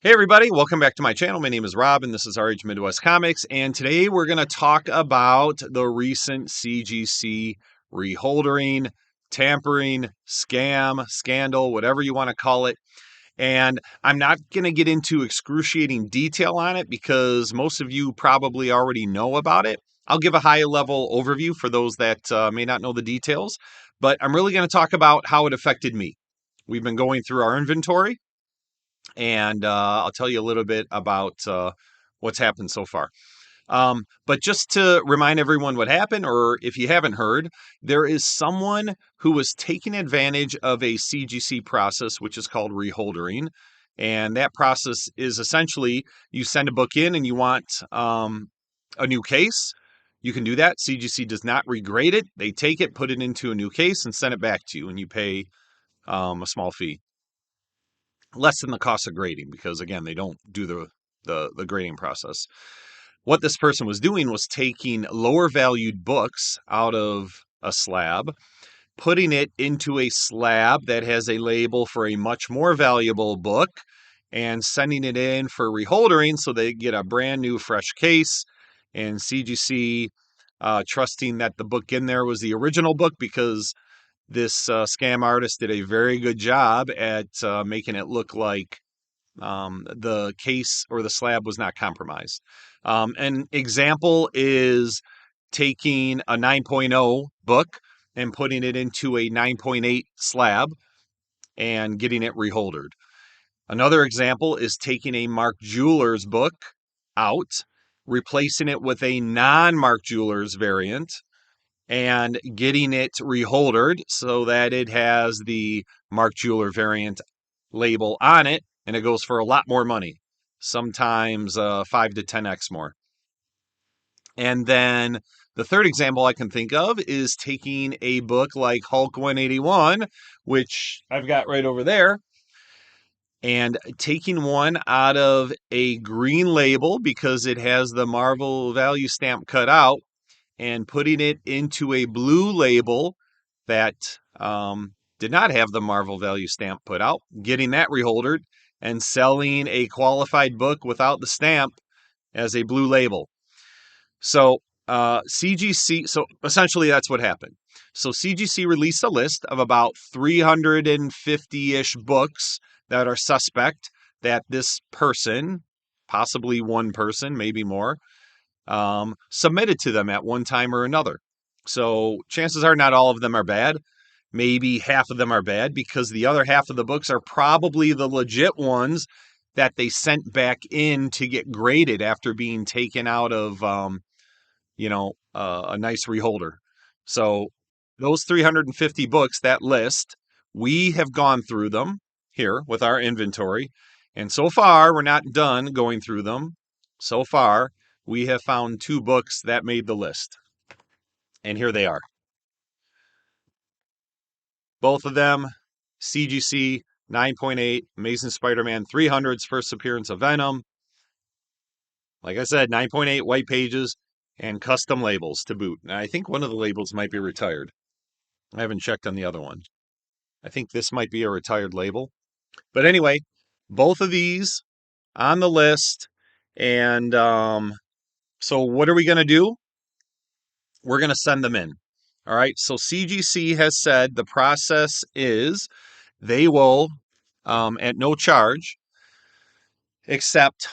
Hey everybody, welcome back to my channel. My name is Rob and this is RH Midwest Comics, and today we're going to talk about the recent CGC reholdering, tampering, scam, scandal, whatever you want to call it. And I'm not going to get into excruciating detail on it because most of you probably already know about it. I'll give a high level overview for those that may not know the details, but I'm really going to talk about how it affected me. We've been going through our inventory, and I'll tell you a little bit about what's happened so far. But just to remind everyone what happened, or if you haven't heard, there is someone who was taking advantage of a CGC process, which is called reholdering. And that process is essentially you send a book in and you want a new case. You can do that. CGC does not regrade it. They take it, put it into a new case, and send it back to you, and you pay a small fee, less than the cost of grading, because again, they don't do the grading process. What this person was doing was taking lower valued books out of a slab, putting it into a slab that has a label for a much more valuable book, and sending it in for reholdering so they get a brand new fresh case. And CGC, trusting that the book in there was the original book, because this scam artist did a very good job at making it look like the case or the slab was not compromised. An example is taking a 9.0 book and putting it into a 9.8 slab and getting it reholdered. Another example is taking a Mark Jewelers book out, replacing it with a non-Mark Jewelers variant, and getting it reholdered so that it has the Mark Jeweler variant label on it, and it goes for a lot more money, sometimes 5 to 10x more. And then the third example I can think of is taking a book like Hulk 181, which I've got right over there, and taking one out of a green label because it has the Marvel value stamp cut out, and putting it into a blue label that did not have the Marvel value stamp put out, getting that reholdered, and selling a qualified book without the stamp as a blue label. So CGC, so essentially that's what happened. So CGC released a list of about 350-ish books that are suspect that this person, possibly one person, maybe more, submitted to them at one time or another. So chances are not all of them are bad. Maybe half of them are bad, because the other half of the books are probably the legit ones that they sent back in to get graded after being taken out of, a nice reholder. So those 350 books, that list, we have gone through them here with our inventory. And so far, we're not done going through them. So far, we have found 2 books that made the list. And here they are. Both of them, CGC 9.8, Amazing Spider-Man 300's first appearance of Venom. Like I said, 9.8 white pages and custom labels to boot. Now, I think one of the labels might be retired. I haven't checked on the other one. I think this might be a retired label. But anyway, both of these on the list. And so what are we going to do? We're going to send them in. All right. So CGC has said the process is they will, at no charge, accept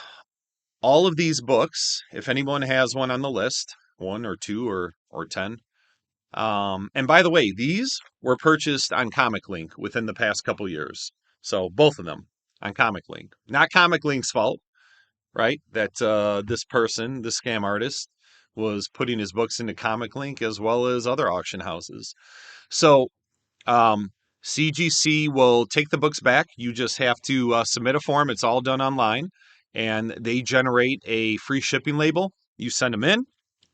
all of these books. If anyone has one on the list, 1 or 2 or 10. And by the way, these were purchased on Comic Link within the past couple years. So both of them on Comic Link. Not Comic Link's fault, right? That this person, this scam artist, was putting his books into Comic Link as well as other auction houses. So CGC will take the books back. You just have to submit a form. It's all done online. And they generate a free shipping label. You send them in.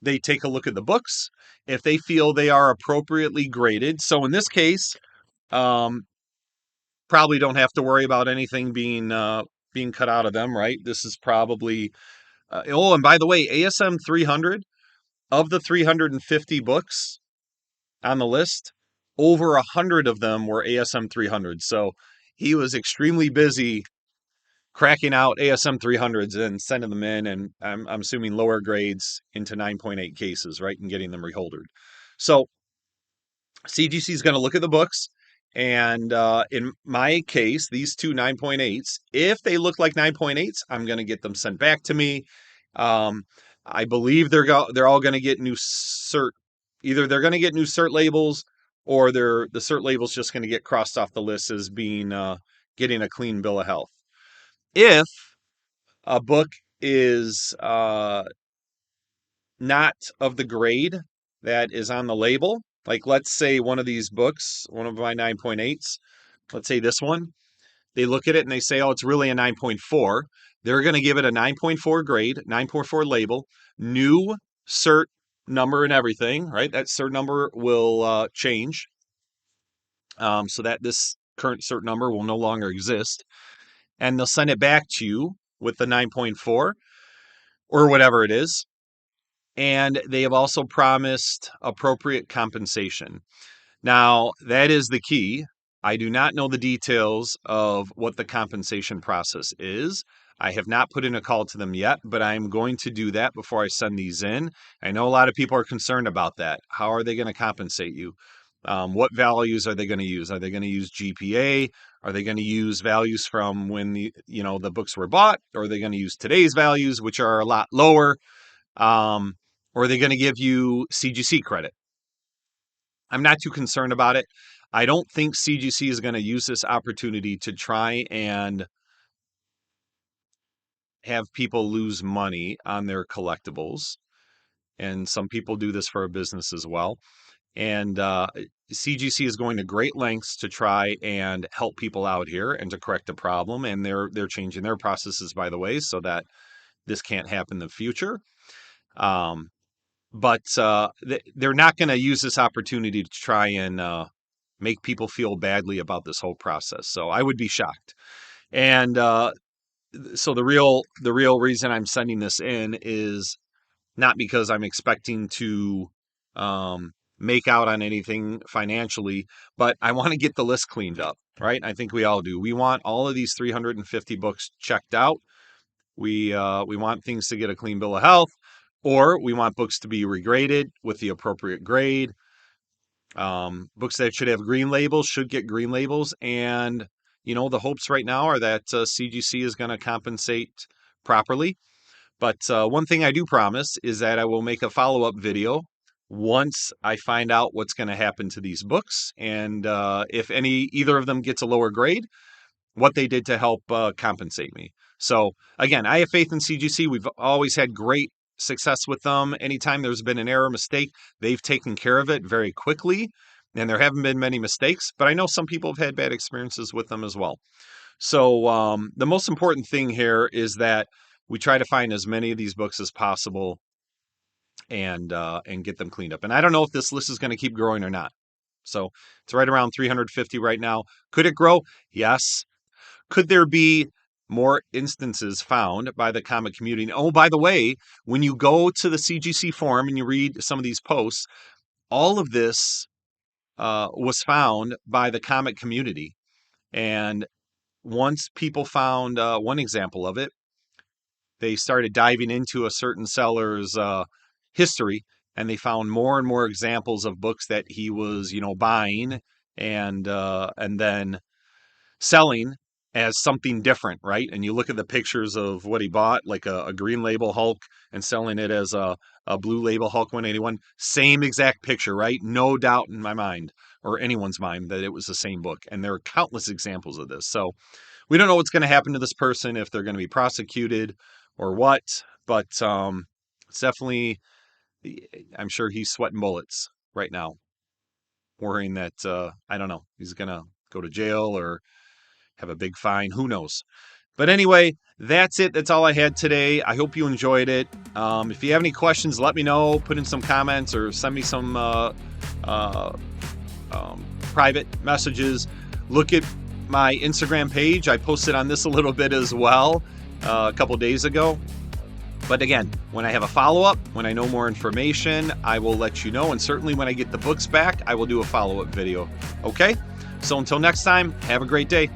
They take a look at the books. If they feel they are appropriately graded. So in this case, probably don't have to worry about anything being cut out of them, right? This is probably... and by the way, ASM 300, of the 350 books on the list, over 100 of them were ASM 300. So he was extremely busy cracking out ASM 300s and sending them in, and I'm assuming lower grades into 9.8 cases, right, and getting them reholdered. So CGC is going to look at the books, and in my case, these two 9.8s, if they look like 9.8s, I'm going to get them sent back to me. I believe they're all going to get new cert. Either they're going to get new cert labels, or the cert label's just going to get crossed off the list as being getting a clean bill of health. If a book is not of the grade that is on the label, like let's say one of these books, one of my 9.8s, let's say this one, they look at it and they say, oh, it's really a 9.4. They're going to give it a 9.4 grade, 9.4 label, new cert number and everything, right? That cert number will change so that this current cert number will no longer exist. And they'll send it back to you with the 9.4 or whatever it is. And they have also promised appropriate compensation. Now, that is the key. I do not know the details of what the compensation process is. I have not put in a call to them yet, but I'm going to do that before I send these in. I know a lot of people are concerned about that. How are they going to compensate you? What values are they going to use? Are they going to use GPA? Are they going to use values from when the books were bought? Or are they going to use today's values, which are a lot lower? Or are they going to give you CGC credit? I'm not too concerned about it. I don't think CGC is going to use this opportunity to try and have people lose money on their collectibles. And some people do this for a business as well. And CGC is going to great lengths to try and help people out here and to correct the problem. And they're changing their processes, by the way, so that this can't happen in the future. But they're not going to use this opportunity to try and make people feel badly about this whole process. So I would be shocked. And so the real reason I'm sending this in is not because I'm expecting to make out on anything financially, but I want to get the list cleaned up, right? I think we all do. We want all of these 350 books checked out. We want things to get a clean bill of health, or we want books to be regraded with the appropriate grade. Books that should have green labels should get green labels. And, the hopes right now are that CGC is going to compensate properly. But one thing I do promise is that I will make a follow-up video once I find out what's going to happen to these books. And if either of them gets a lower grade, what they did to help compensate me. So again, I have faith in CGC. We've always had great success with them. Anytime there's been an error, mistake, they've taken care of it very quickly, and there haven't been many mistakes, but I know some people have had bad experiences with them as well. So the most important thing here is that we try to find as many of these books as possible and get them cleaned up. And I don't know if this list is going to keep growing or not. So it's right around 350 right now. Could it grow? Yes. Could there be more instances found by the comic community? Oh, by the way, when you go to the CGC forum and you read some of these posts, all of this was found by the comic community. And once people found one example of it, they started diving into a certain seller's history, and they found more and more examples of books that he was, buying and then selling as something different, right? And you look at the pictures of what he bought, like a green label Hulk, and selling it as a blue label Hulk 181. Same exact picture, right? No doubt in my mind or anyone's mind that it was the same book. And there are countless examples of this. So we don't know what's going to happen to this person, if they're going to be prosecuted or what, but it's definitely, I'm sure he's sweating bullets right now, worrying that, I don't know, he's going to go to jail or have a big fine. Who knows? But anyway, that's it. That's all I had today. I hope you enjoyed it. If you have any questions, let me know. Put in some comments or send me some private messages. Look at my Instagram page. I posted on this a little bit as well a couple days ago. But again, when I have a follow-up, when I know more information, I will let you know. And certainly when I get the books back, I will do a follow-up video. Okay? So until next time, have a great day.